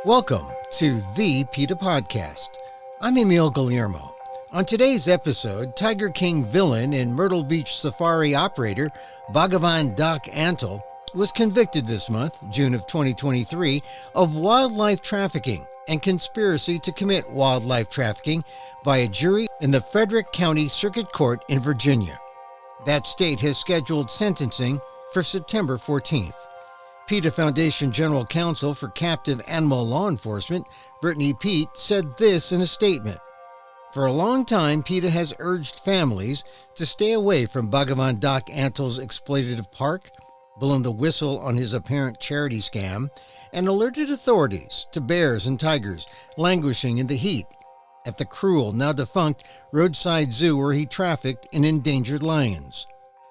Welcome to the PETA Podcast. I'm Emil Guillermo. On today's episode, Tiger King villain and Myrtle Beach safari operator Bhagavan Antle was convicted this month, June of 2023, of wildlife trafficking and conspiracy to commit wildlife trafficking by a jury in the Frederick County Circuit Court in Virginia. That state has scheduled sentencing for September 14th. PETA Foundation General Counsel for Captive Animal Law Enforcement, Brittany Peet, said this in a statement. For a long time, PETA has urged families to stay away from Bhagavan Antle's exploitative park, blown the whistle on his apparent charity scam, and alerted authorities to bears and tigers languishing in the heat at the cruel, now defunct, roadside zoo where he trafficked in endangered lions.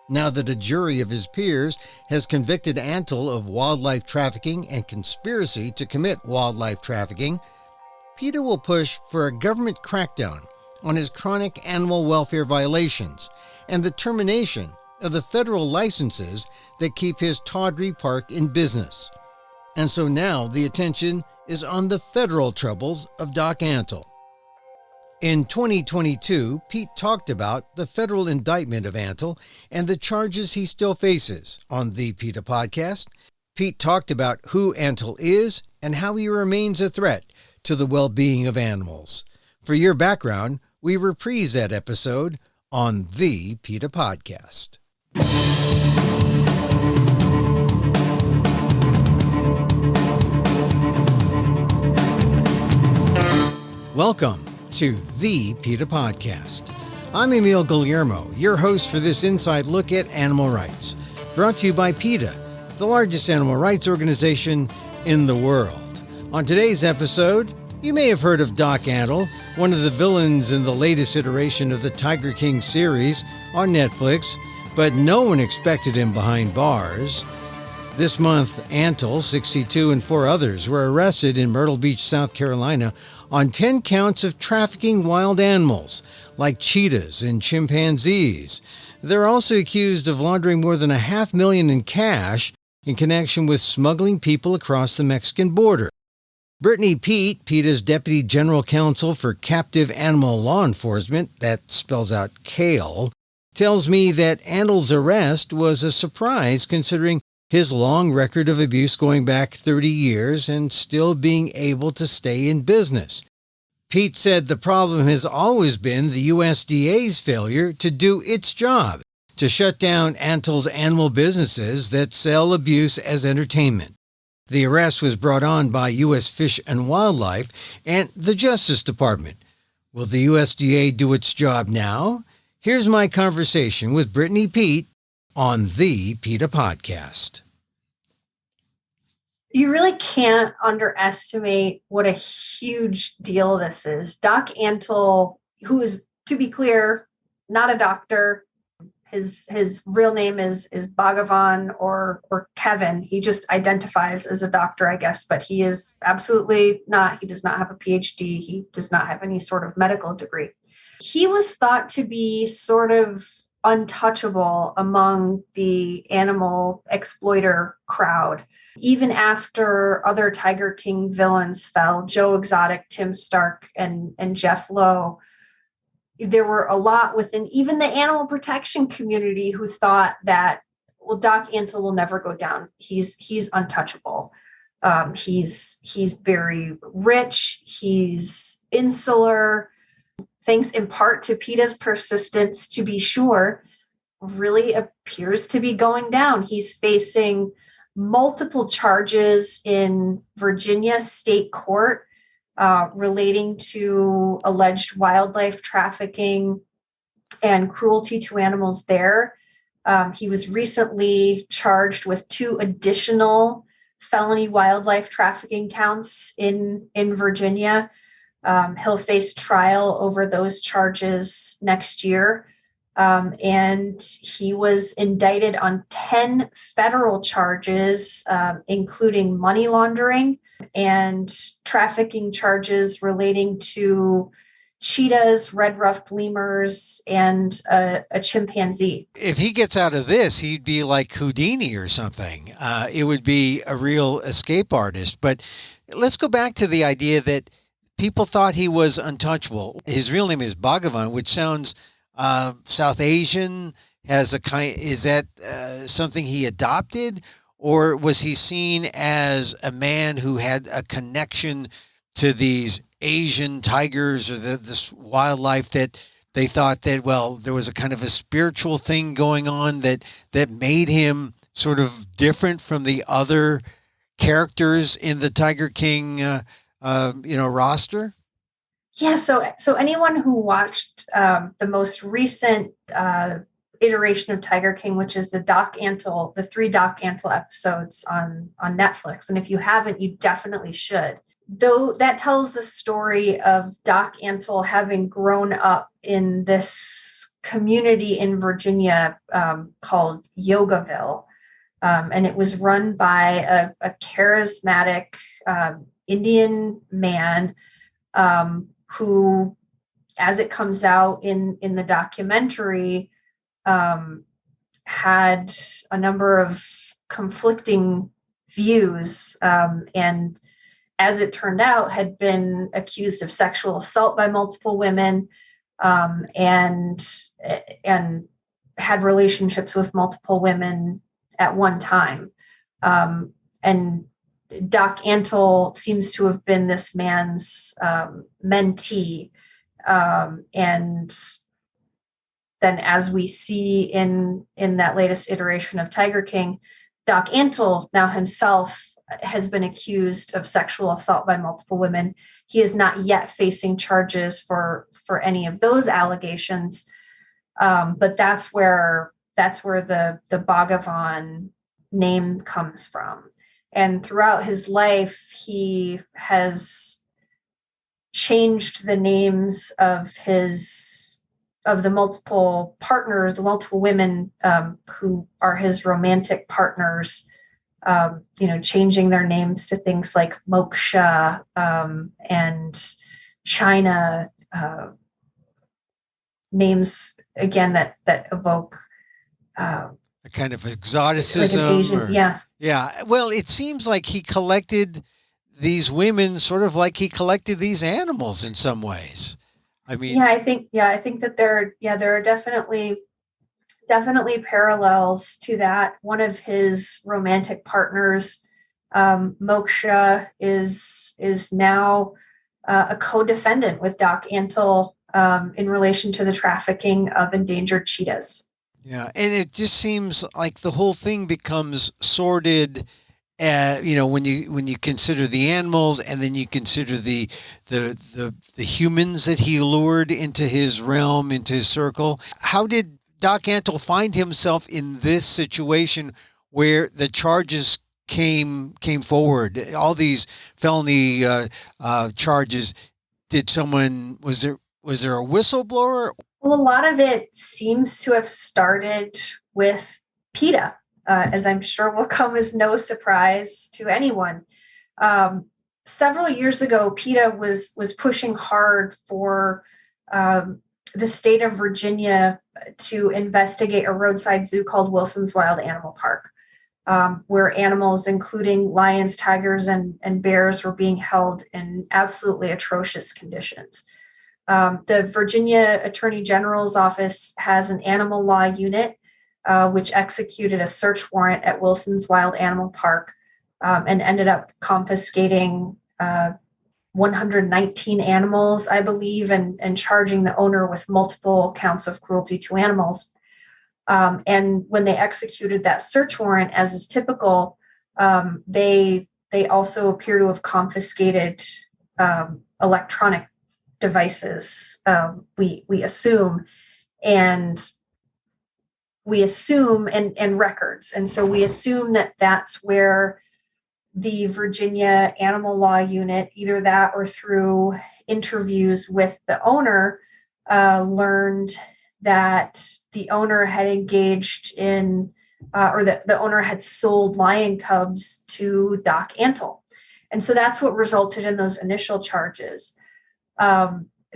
Now that a jury of his peers has convicted Antle of wildlife trafficking and conspiracy to commit wildlife trafficking, PETA will push for a government crackdown on his chronic animal welfare violations and the termination of the federal licenses that keep his tawdry park in business. And so now the attention is on the federal troubles of Doc Antle. In 2022, Peet talked about the federal indictment of Antle and the charges he still faces on the PETA Podcast. Peet talked about who Antle is and how he remains a threat to the well-being of animals. For your background, we reprise that episode on the PETA Podcast. Welcome to the PETA Podcast. I'm Emil Guillermo, your host for this inside look at animal rights, brought to you by PETA, the largest animal rights organization in the world. On today's episode, you may have heard of Doc Antle, one of the villains in the latest iteration of the Tiger King series on Netflix, but no one expected him behind bars. This month, Antle, 62, and 4 others were arrested in Myrtle Beach, South Carolina on 10 counts of trafficking wild animals like cheetahs and chimpanzees. They're also accused of laundering more than $500,000 in cash in connection with smuggling people across the Mexican border. Brittany Peet, PETA's Deputy General Counsel for Captive Animal Law Enforcement, that spells out CALE, tells me that Antle's arrest was a surprise considering his long record of abuse going back 30 years and still being able to stay in business. Peet said the problem has always been the USDA's failure to do its job, to shut down Antle's animal businesses that sell abuse as entertainment. The arrest was brought on by U.S. Fish and Wildlife and the Justice Department. Will the USDA do its job now? Here's my conversation with Brittany Peet on the PETA Podcast. You really can't underestimate what a huge deal this is. Doc Antle, who is, to be clear, not a doctor. His real name is Bhagavan or Kevin. He just identifies as a doctor, I guess, but he is absolutely not. He does not have a PhD. He does not have any sort of medical degree. He was thought to be sort of untouchable among the animal exploiter crowd. Even after other Tiger King villains fell, Joe Exotic, Tim Stark, and Jeff Lowe, there were a lot within even the animal protection community who thought that, well, Doc Antle will never go down. He's untouchable. He's very rich. He's insular. Thanks in part to PETA's persistence, to be sure, really appears to be going down. He's facing multiple charges in Virginia state court relating to alleged wildlife trafficking and cruelty to animals there. He was recently charged with 2 additional felony wildlife trafficking counts in Virginia. He'll face trial over those charges next year. And he was indicted on 10 federal charges, including money laundering and trafficking charges relating to cheetahs, red-ruffed lemurs, and a chimpanzee. If he gets out of this, he'd be like Houdini or something. It would be a real escape artist. But let's go back to the idea that people thought he was untouchable. His real name is Bhagavan, which sounds South Asian. Is that something he adopted, or was he seen as a man who had a connection to these Asian tigers or this wildlife that they thought that, well, there was a kind of a spiritual thing going on that made him sort of different from the other characters in the Tiger King, roster? Yeah. So anyone who watched the most recent iteration of Tiger King, which is the the 3 Doc Antle episodes on Netflix, and if you haven't, you definitely should. Though that tells the story of Doc Antle having grown up in this community in Virginia called Yogaville. And it was run by a charismatic Indian man who, as it comes out in the documentary, had a number of conflicting views, and as it turned out, had been accused of sexual assault by multiple women, and had relationships with multiple women at one time. And Doc Antle seems to have been this man's mentee. And then, as we see in that latest iteration of Tiger King, Doc Antle now himself has been accused of sexual assault by multiple women. He is not yet facing charges for any of those allegations. But that's where the Bhagavan name comes from. And throughout his life, he has changed the names of the multiple partners, the multiple women who are his romantic partners, changing their names to things like Moksha and China, names again that evoke a kind of exoticism. Like Asian, yeah. Yeah. Well, it seems like he collected these women sort of like he collected these animals in some ways. I mean, I think that there are definitely parallels to that. One of his romantic partners, Moksha, is now a co-defendant with Doc Antle in relation to the trafficking of endangered cheetahs. Yeah, and it just seems like the whole thing becomes sordid. When you consider the animals, and then you consider the humans that he lured into his realm, into his circle. How did Doc Antle find himself in this situation where the charges came forward? All these felony charges. Was there a whistleblower? Well, a lot of it seems to have started with PETA, as I'm sure will come as no surprise to anyone. Several years ago, PETA was pushing hard for the state of Virginia to investigate a roadside zoo called Wilson's Wild Animal Park, where animals, including lions, tigers, and bears, were being held in absolutely atrocious conditions. The Virginia Attorney General's office has an animal law unit, which executed a search warrant at Wilson's Wild Animal Park and ended up confiscating 119 animals, I believe, and charging the owner with multiple counts of cruelty to animals. And when they executed that search warrant, as is typical, they also appear to have confiscated electronic devices, we assume, and records. And so we assume that that's where the Virginia Animal Law Unit, either that or through interviews with the owner, learned that the owner had engaged in, or that the owner had sold lion cubs to Doc Antle. And so that's what resulted in those initial charges.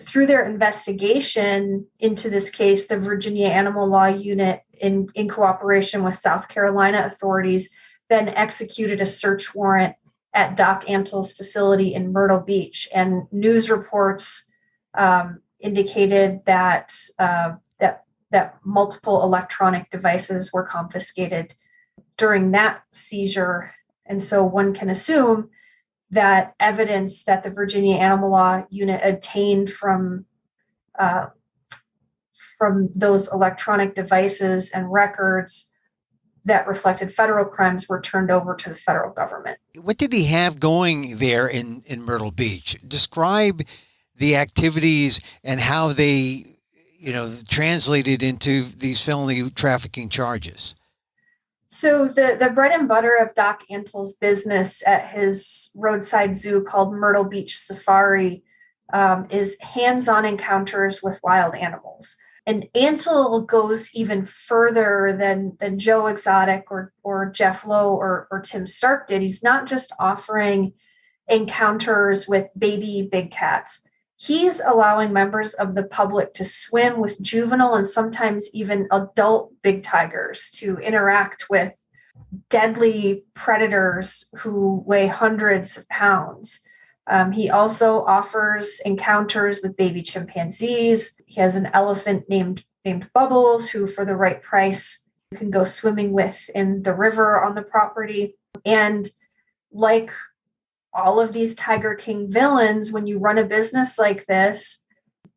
through their investigation into this case, the Virginia Animal Law Unit, in cooperation with South Carolina authorities, then executed a search warrant at Doc Antle's facility in Myrtle Beach. And news reports indicated that that multiple electronic devices were confiscated during that seizure. And so one can assume that evidence that the Virginia Animal Law Unit obtained from those electronic devices and records that reflected federal crimes were turned over to the federal government. What did he have going there in Myrtle Beach? Describe the activities and how they, translated into these felony trafficking charges. So the bread and butter of Doc Antle's business at his roadside zoo called Myrtle Beach Safari is hands-on encounters with wild animals. And Antle goes even further than Joe Exotic or Jeff Lowe or Tim Stark did. He's not just offering encounters with baby big cats. He's allowing members of the public to swim with juvenile and sometimes even adult big tigers, to interact with deadly predators who weigh hundreds of pounds. He also offers encounters with baby chimpanzees. He has an elephant named Bubbles, who for the right price you can go swimming with in the river on the property. And like all of these Tiger King villains, when you run a business like this,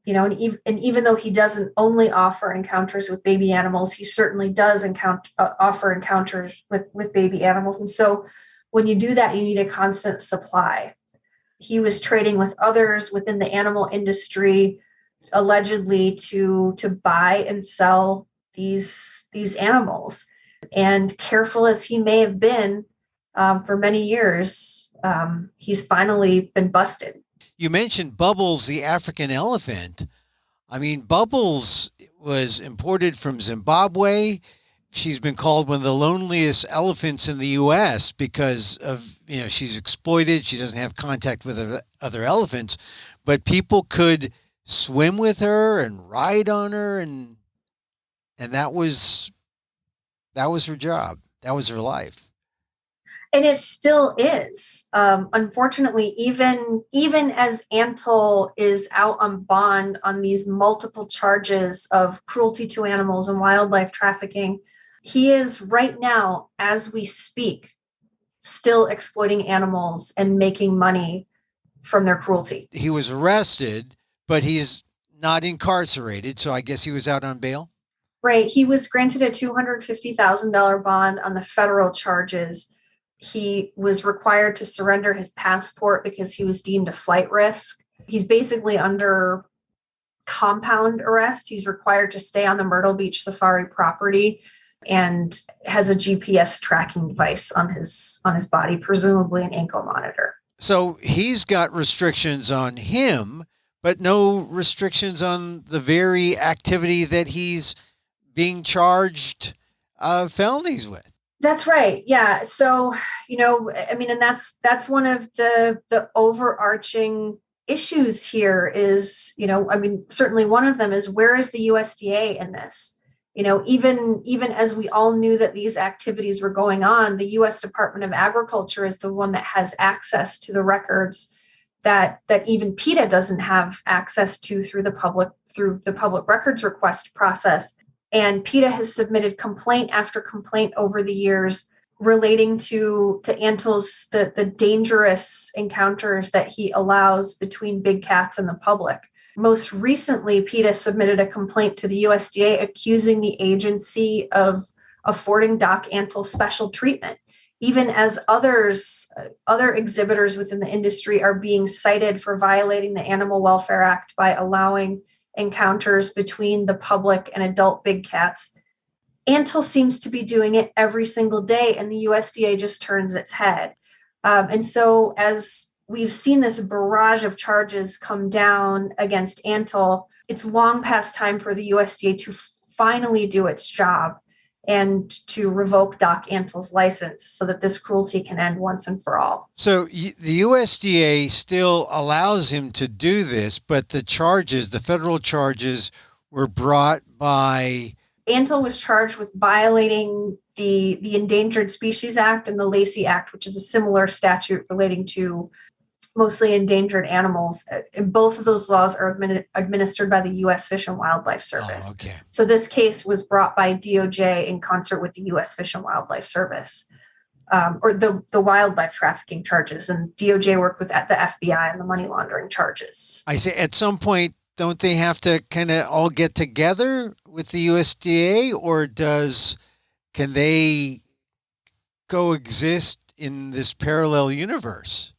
and even though he doesn't only offer encounters with baby animals, he certainly does offer encounters with baby animals. And so when you do that, you need a constant supply. He was trading with others within the animal industry, allegedly to buy and sell these animals. And careful as he may have been for many years, he's finally been busted. You mentioned Bubbles, the African elephant. I mean, Bubbles was imported from Zimbabwe. She's been called one of the loneliest elephants in the U.S. because of, she's exploited. She doesn't have contact with other elephants, but people could swim with her and ride on her. And that was her job. That was her life. And it still is. Unfortunately, even as Antle is out on bond on these multiple charges of cruelty to animals and wildlife trafficking, he is right now, as we speak, still exploiting animals and making money from their cruelty. He was arrested, but he's not incarcerated, so I guess he was out on bail? Right. He was granted a $250,000 bond on the federal charges. He was required to surrender his passport because he was deemed a flight risk. He's basically under compound arrest. He's required to stay on the Myrtle Beach Safari property and has a GPS tracking device on his body, presumably an ankle monitor. So he's got restrictions on him, but no restrictions on the very activity that he's being charged felonies with. That's right. Yeah. So, and that's one of the overarching issues here is, certainly one of them is, where is the USDA in this? Even as we all knew that these activities were going on, the U.S. Department of Agriculture is the one that has access to the records that even PETA doesn't have access to through the public records request process. And PETA has submitted complaint after complaint over the years relating to Antle's the dangerous encounters that he allows between big cats and the public. Most recently, PETA submitted a complaint to the USDA accusing the agency of affording Doc Antle special treatment, even as other exhibitors within the industry are being cited for violating the Animal Welfare Act by allowing encounters between the public and adult big cats. Antle seems to be doing it every single day, and the USDA just turns its head. And so as we've seen this barrage of charges come down against Antle, it's long past time for the USDA to finally do its job and to revoke Doc Antle's license so that this cruelty can end once and for all. So the USDA still allows him to do this, but the federal charges were brought by... Antle was charged with violating the Endangered Species Act and the Lacey Act, which is a similar statute relating to mostly endangered animals. And both of those laws are administered by the U.S. Fish and Wildlife Service. Oh, okay. So this case was brought by DOJ in concert with the U.S. Fish and Wildlife Service, or the wildlife trafficking charges. And DOJ worked with the FBI on the money laundering charges. I say at some point, don't they have to kind of all get together with the USDA, or can they coexist in this parallel universe?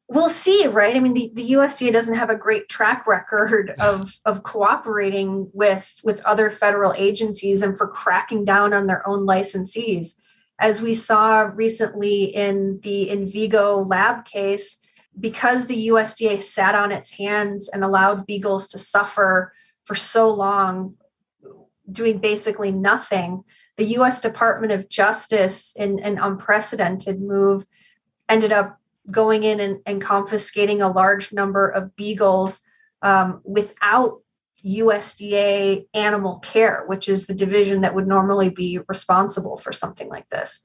We'll see, right? I mean, the USDA doesn't have a great track record of cooperating with other federal agencies and for cracking down on their own licensees. As we saw recently in the Envigo lab case, because the USDA sat on its hands and allowed beagles to suffer for so long, doing basically nothing, the U.S. Department of Justice, in an unprecedented move, ended up going in and confiscating a large number of beagles without USDA animal care, which is the division that would normally be responsible for something like this.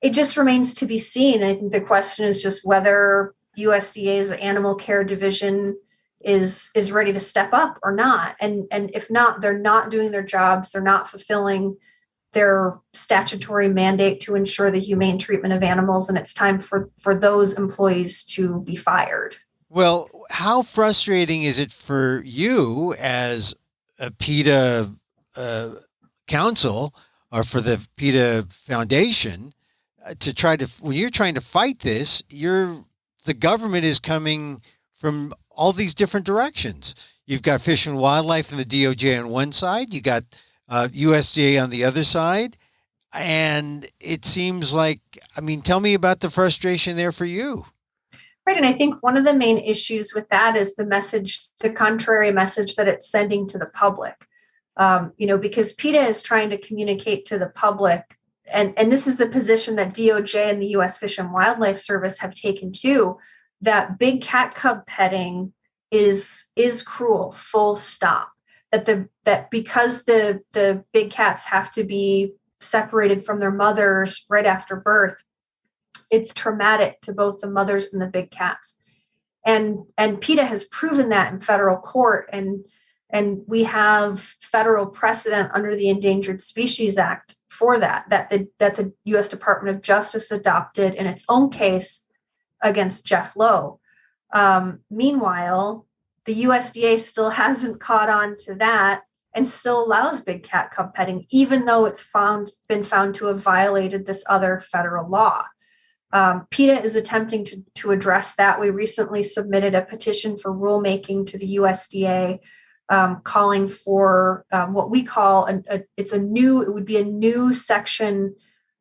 It just remains to be seen. I think the question is just whether USDA's animal care division is ready to step up or not. And if not, they're not doing their jobs. They're not fulfilling their statutory mandate to ensure the humane treatment of animals, and it's time for those employees to be fired. Well, how frustrating is it for you as a PETA counsel, or for the PETA Foundation, when you're trying to fight this, the government is coming from all these different directions. You've got Fish and Wildlife and the DOJ on one side, you got USDA on the other side. And it seems like, tell me about the frustration there for you. Right. And I think one of the main issues with that is the contrary message that it's sending to the public. Because PETA is trying to communicate to the public, and this is the position that DOJ and the U.S. Fish and Wildlife Service have taken too, that big cat cub petting is cruel, full stop. That because the big cats have to be separated from their mothers right after birth, it's traumatic to both the mothers and the big cats. And PETA has proven that in federal court, and we have federal precedent under the Endangered Species Act for that the U.S. Department of Justice adopted in its own case against Jeff Lowe. Meanwhile, the USDA still hasn't caught on to that and still allows big cat cub petting, even though it's been found to have violated this other federal law. PETA is attempting to address that. We recently submitted a petition for rulemaking to the USDA, calling for what we call it would be a new section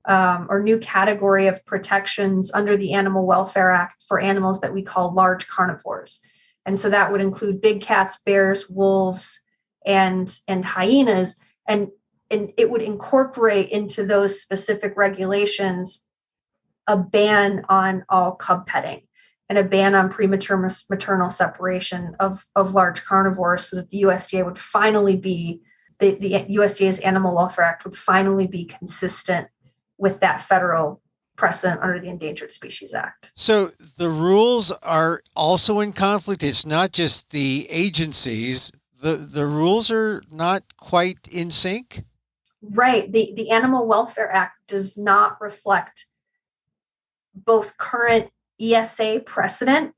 or new category of protections under the Animal Welfare Act for animals that we call large carnivores. And so that would include big cats, bears, wolves, and hyenas. And it would incorporate into those specific regulations a ban on all cub petting and a ban on premature maternal separation of large carnivores, so that the USDA would finally be, the USDA's Animal Welfare Act would finally be consistent with that federal precedent under the Endangered Species Act. So the rules are also in conflict. It's not just the agencies. The rules are not quite in sync. Right. The Animal Welfare Act does not reflect both current ESA precedent,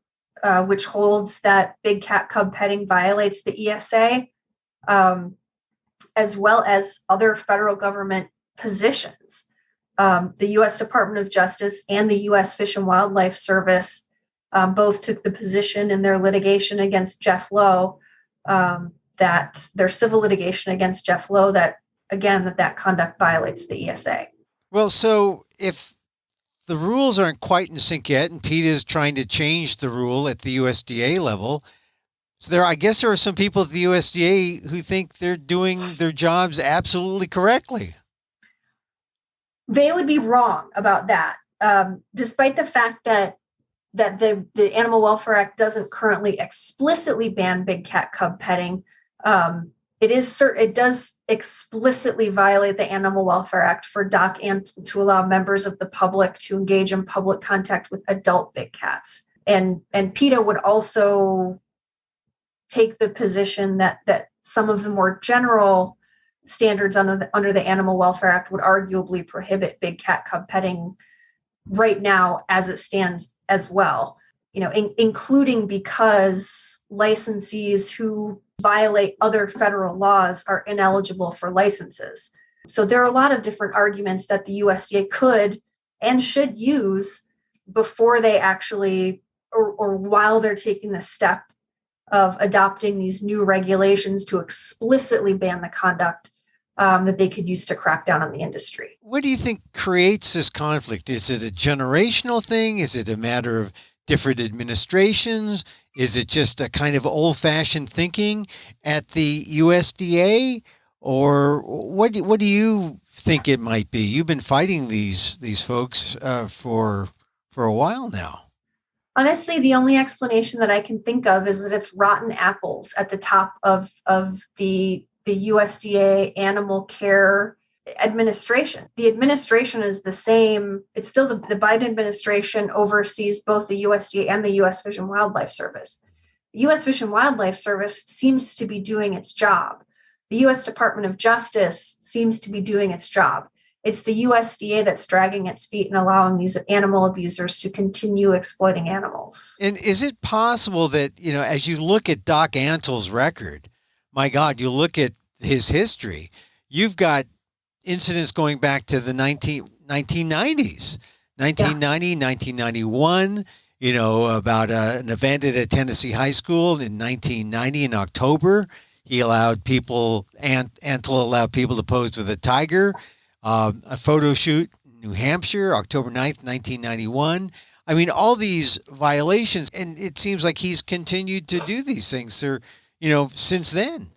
which holds that big cat cub petting violates the ESA, as well as other federal government positions. The U.S. Department of Justice and the U.S. Fish and Wildlife Service both took the position in their litigation against Jeff Lowe, that their civil litigation against Jeff Lowe, that conduct violates the ESA. Well, so if the rules aren't quite in sync yet, and PETA is trying to change the rule at the USDA level, so I guess there are some people at the USDA who think they're doing their jobs absolutely correctly. They would be wrong about that. Despite the fact that the Animal Welfare Act doesn't currently explicitly ban big cat cub petting, it does explicitly violate the Animal Welfare Act for Doc Antle to allow members of the public to engage in public contact with adult big cats. And PETA would also take the position that some of the more general standards under the Animal Welfare Act would arguably prohibit big cat cub petting right now as it stands as well, including because licensees who violate other federal laws are ineligible for licenses. So there are a lot of different arguments that the USDA could and should use before they actually, or while they're taking the step of adopting these new regulations to explicitly ban the conduct that they could use to crack down on the industry. What do you think creates this conflict? Is it a generational thing? Is it a matter of different administrations? Is it just a kind of old-fashioned thinking at the USDA? Or what do you think it might be? You've been fighting these folks for a while now. Honestly, the only explanation that I can think of is that it's rotten apples at the top of the USDA animal care administration. The administration is the same. It's still the Biden administration oversees both the USDA and the U.S. Fish and Wildlife Service. The U.S. Fish and Wildlife Service seems to be doing its job. The U.S. Department of Justice seems to be doing its job. It's the USDA that's dragging its feet and allowing these animal abusers to continue exploiting animals. And is it possible that, as you look at Doc Antle's record, my God, you look at his history, you've got incidents going back to the 1990s, 1990, 1991, about an event at a Tennessee high school in 1990 in October. He allowed Antle allowed people to pose with a tiger. A photo shoot in New Hampshire, October 9th, 1991. I mean, all these violations, and it seems like he's continued to do these things since then.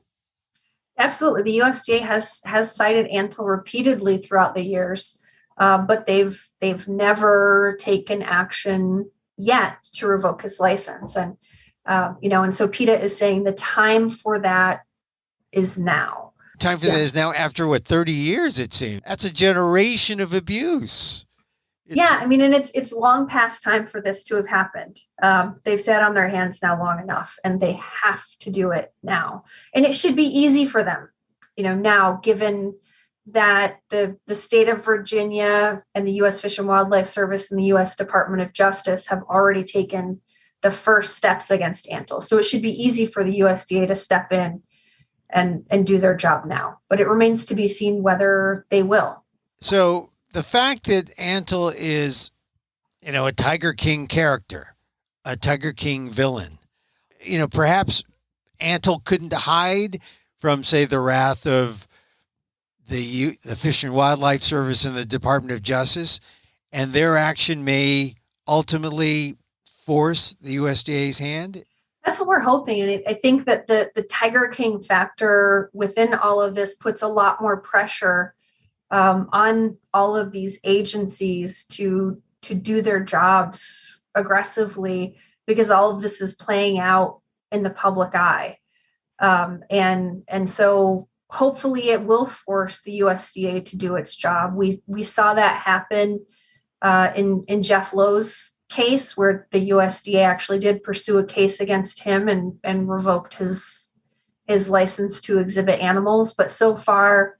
Absolutely. The USDA has cited Antle repeatedly throughout the years, but they've never taken action yet to revoke his license. And, and so PETA is saying the time for that is now. Time for that is now after 30 years, it seems. That's a generation of abuse. And it's long past time for this to have happened. They've sat on their hands now long enough, and they have to do it now. And it should be easy for them, now, given that the state of Virginia and the U.S. Fish and Wildlife Service and the U.S. Department of Justice have already taken the first steps against Antle. So it should be easy for the USDA to step in and do their job now. But it remains to be seen whether they will. So the fact that Antle is, a Tiger King character, a Tiger King villain, perhaps Antle couldn't hide from, say, the wrath of the Fish and Wildlife Service and the Department of Justice, and their action may ultimately force the USDA's hand? That's what we're hoping. And I think that the Tiger King factor within all of this puts a lot more pressure on all of these agencies to do their jobs aggressively, because all of this is playing out in the public eye. And so hopefully it will force the USDA to do its job. We saw that happen in Jeff Lowe's case, where the USDA actually did pursue a case against him and revoked his license to exhibit animals. But so far,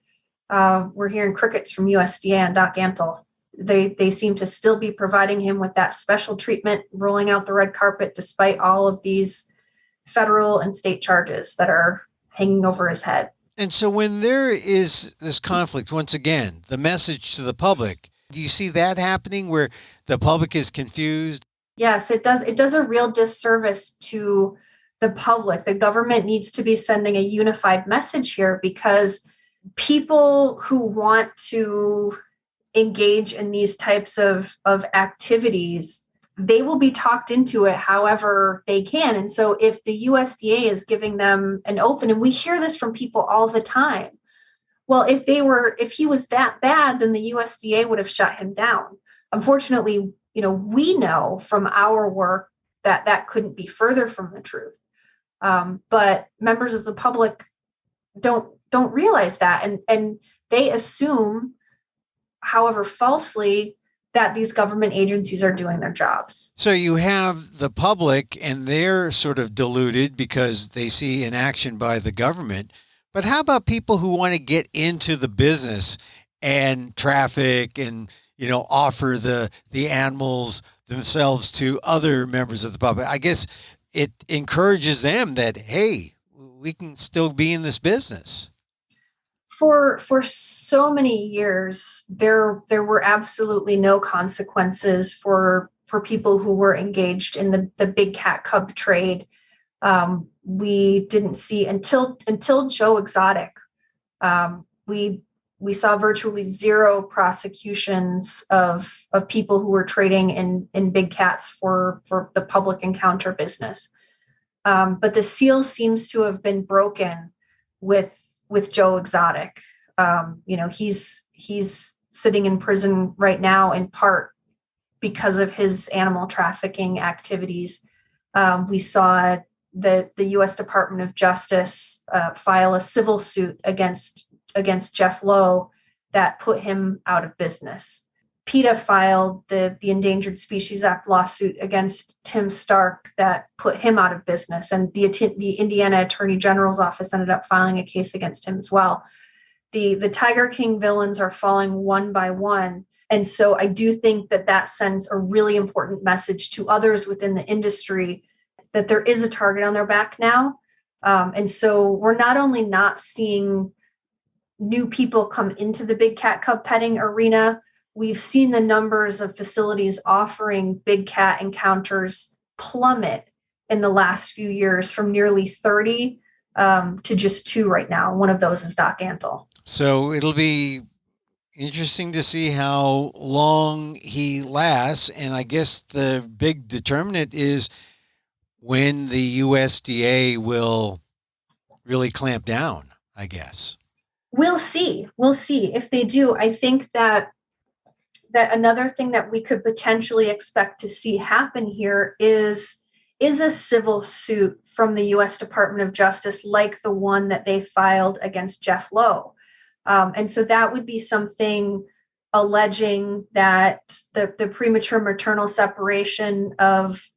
we're hearing crickets from USDA and Doc Antle. They seem to still be providing him with that special treatment, rolling out the red carpet, despite all of these federal and state charges that are hanging over his head. And so when there is this conflict, once again, the message to the public, do you see that happening where the public is confused? Yes, it does. It does a real disservice to the public. The government needs to be sending a unified message here, because people who want to engage in these types of activities, they will be talked into it however they can. And so if the USDA is giving them an open, and we hear this from people all the time, Well, if he was that bad, then the USDA would have shut him down. Unfortunately, we know from our work that that couldn't be further from the truth. But members of the public don't realize that, and they assume, however falsely, that these government agencies are doing their jobs. So you have the public, and they're sort of deluded because they see inaction by the government. But how about people who want to get into the business and traffic and, offer the animals themselves to other members of the public? I guess it encourages them that, hey, we can still be in this business. For so many years, there were absolutely no consequences for people who were engaged in the big cat cub trade. We didn't see until Joe Exotic. We saw virtually zero prosecutions of people who were trading in big cats for the public encounter business. But the seal seems to have been broken with Joe Exotic. He's sitting in prison right now in part because of his animal trafficking activities. We saw the U.S. Department of Justice file a civil suit against Jeff Lowe that put him out of business. PETA filed the Endangered Species Act lawsuit against Tim Stark that put him out of business. And the Indiana Attorney General's office ended up filing a case against him as well. The Tiger King villains are falling one by one. And so I do think that sends a really important message to others within the industry that there is a target on their back now. And so we're not only not seeing new people come into the big cat cub petting arena, we've seen the numbers of facilities offering big cat encounters plummet in the last few years from nearly 30 to just 2 right now. One of those is Doc Antle. So it'll be interesting to see how long he lasts. And I guess the big determinant is when the USDA will really clamp down, I guess. We'll see. If they do. I think that another thing that we could potentially expect to see happen here is a civil suit from the U.S. Department of Justice like the one that they filed against Jeff Lowe. And so that would be something alleging that the premature maternal separation of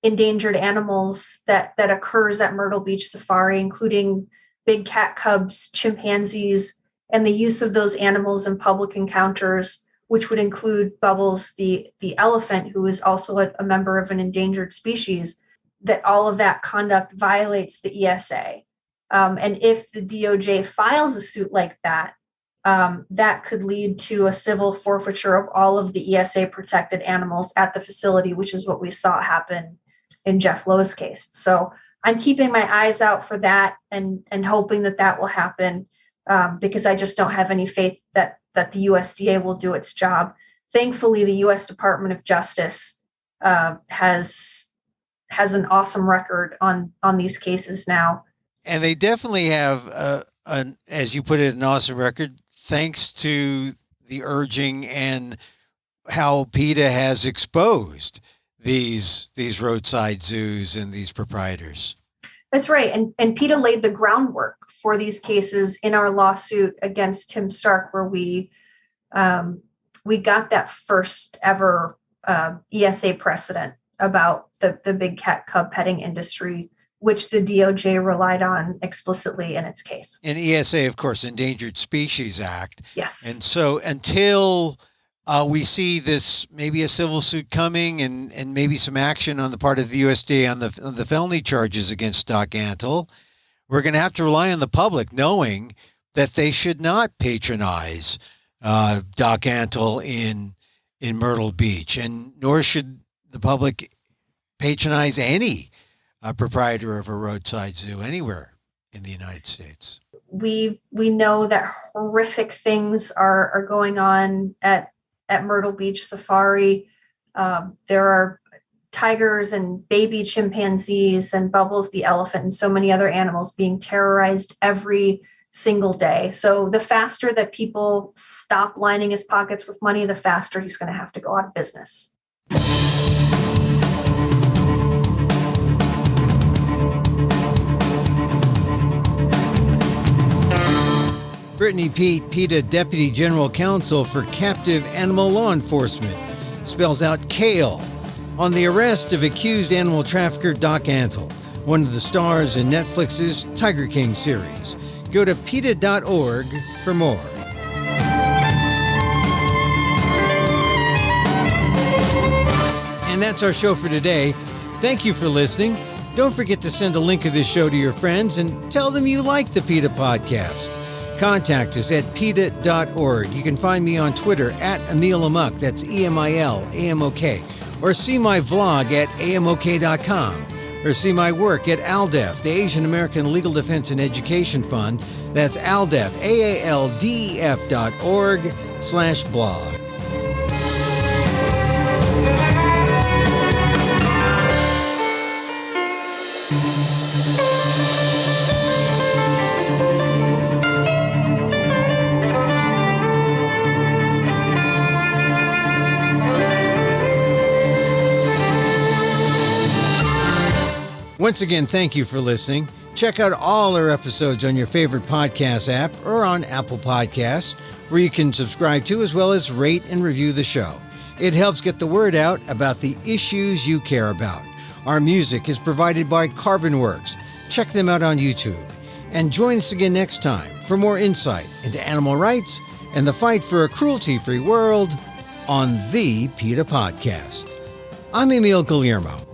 endangered animals that occurs at Myrtle Beach Safari, including big cat cubs, chimpanzees, and the use of those animals in public encounters, which would include Bubbles, the elephant, who is also a member of an endangered species, that all of that conduct violates the ESA. And if the DOJ files a suit like that, that could lead to a civil forfeiture of all of the ESA protected animals at the facility, which is what we saw happen in Jeff Lowe's case. So I'm keeping my eyes out for that and hoping that will happen because I just don't have any faith that the USDA will do its job. Thankfully, the U.S. Department of Justice has an awesome record on these cases now. And they definitely have, as you put it, an awesome record, thanks to the urging and how PETA has exposed these roadside zoos and these proprietors. That's right. And PETA laid the groundwork for these cases in our lawsuit against Tim Stark, where we got that first ever ESA precedent about the big cat cub petting industry, which the DOJ relied on explicitly in its case. And ESA, of course, Endangered Species Act. Yes. And so until we see this, maybe a civil suit coming and maybe some action on the part of the USDA on the felony charges against Doc Antle, we're going to have to rely on the public knowing that they should not patronize Doc Antle in Myrtle Beach, and nor should the public patronize any proprietor of a roadside zoo anywhere in the United States. We know that horrific things are going on at Myrtle Beach Safari. There are tigers and baby chimpanzees and Bubbles the elephant and so many other animals being terrorized every single day. So the faster that people stop lining his pockets with money, the faster he's going to have to go out of business. Brittany Peet, PETA Deputy General Counsel for Captive Animal Law Enforcement, spells out kale on the arrest of accused animal trafficker Doc Antle, one of the stars in Netflix's Tiger King series. Go to PETA.org for more. And that's our show for today. Thank you for listening. Don't forget to send a link of this show to your friends and tell them you like the PETA Podcast. Contact us at PETA.org. You can find me on Twitter at Emil Amok, that's EMIL, AMOK, or see my vlog at AMOK.com, or see my work at ALDEF, the Asian American Legal Defense and Education Fund. That's ALDEF, AALDEF.org/blog. Once again, thank you for listening. Check out all our episodes on your favorite podcast app or on Apple Podcasts, where you can subscribe to as well as rate and review the show. It helps get the word out about the issues you care about. Our music is provided by Carbonworks. Check them out on YouTube. And join us again next time for more insight into animal rights and the fight for a cruelty-free world on the PETA Podcast. I'm Emil Guillermo.